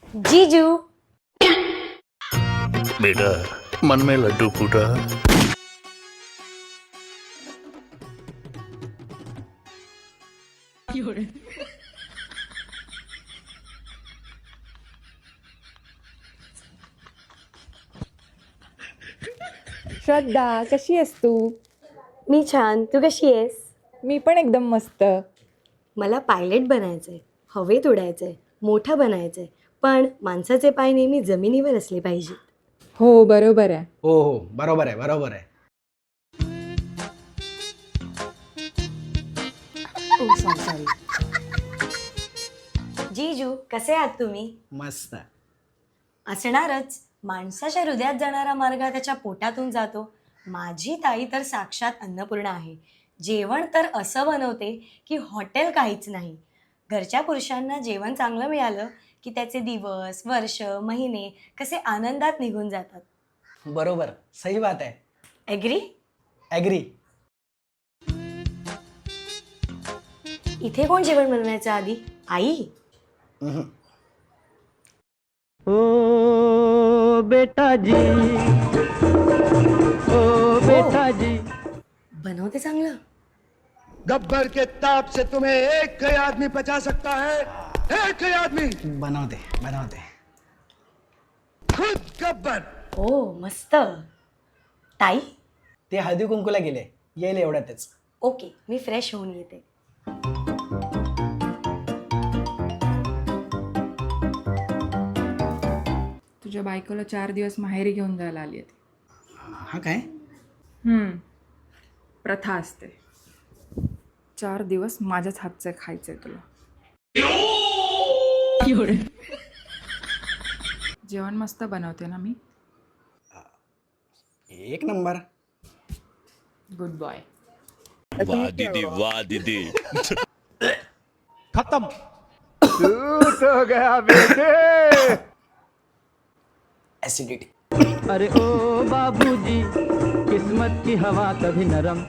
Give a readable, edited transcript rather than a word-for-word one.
जीजू। बेटा मन में लड्डू फूटा। श्रद्धा, कशी आहेस तू? मी छान, तू कशी आहेस? मी पण एकदम मस्त. मला पायलट बनायचंय, हवेत उडायचंय, मोठं बनायचंय, पण माणसाचे पाय नेहमी जमिनीवर असले पाहिजेत. हो, बरोबर आहे. हो हो, बरोबर आहे बरोबर आहे. सॉरी. जीजू, कसे आहात तुम्ही? मस्त. असणारच. माणसाच्या हृदयात जाणारा मार्ग त्याच्या पोटातून जातो. माझी ताई तर साक्षात अन्नपूर्णा आहे. जेवण तर असं बनवते की हॉटेल काहीच नाही. घरच्या पुरुषांना जेवण चांगलं मिळालं की त्याचे दिवस, वर्ष, महिने कसे आनंदात निघून जातात. बरोबर, सही बात आहे. ॲग्री? ॲग्री. इथे कोण जेवण बनवायचं आधी? आई? ओ बेटा जी, ओ बेटा जी. बनवते चांगलं? गब्बर के ताप से तुम्हें एक ही आदमी बचा सकता है, एक ही आदमी, बनवते बनवते. खुद गब्बर. ओ मस्त. ताई? ते हळदी कुंकूला गेले, येईल एवढ्यातच. ओके, मी फ्रेश होऊन येते. तुझ्या बायकोला 4 दिवस माहेरी घेऊन जायला आली आहे. हा काय? प्रथा असते. 4 दिवस माझ्याच हातचं खायचंय तुला. जेवण मस्त बनवते ना मी? एक नंबर. Good boy. वाह दीदी वाह दीदी. खत्म. टूट हो गया बेटे. ऍसिडिटी. अरे ओ बाबूजी, किस्मत की हवा कभी नरम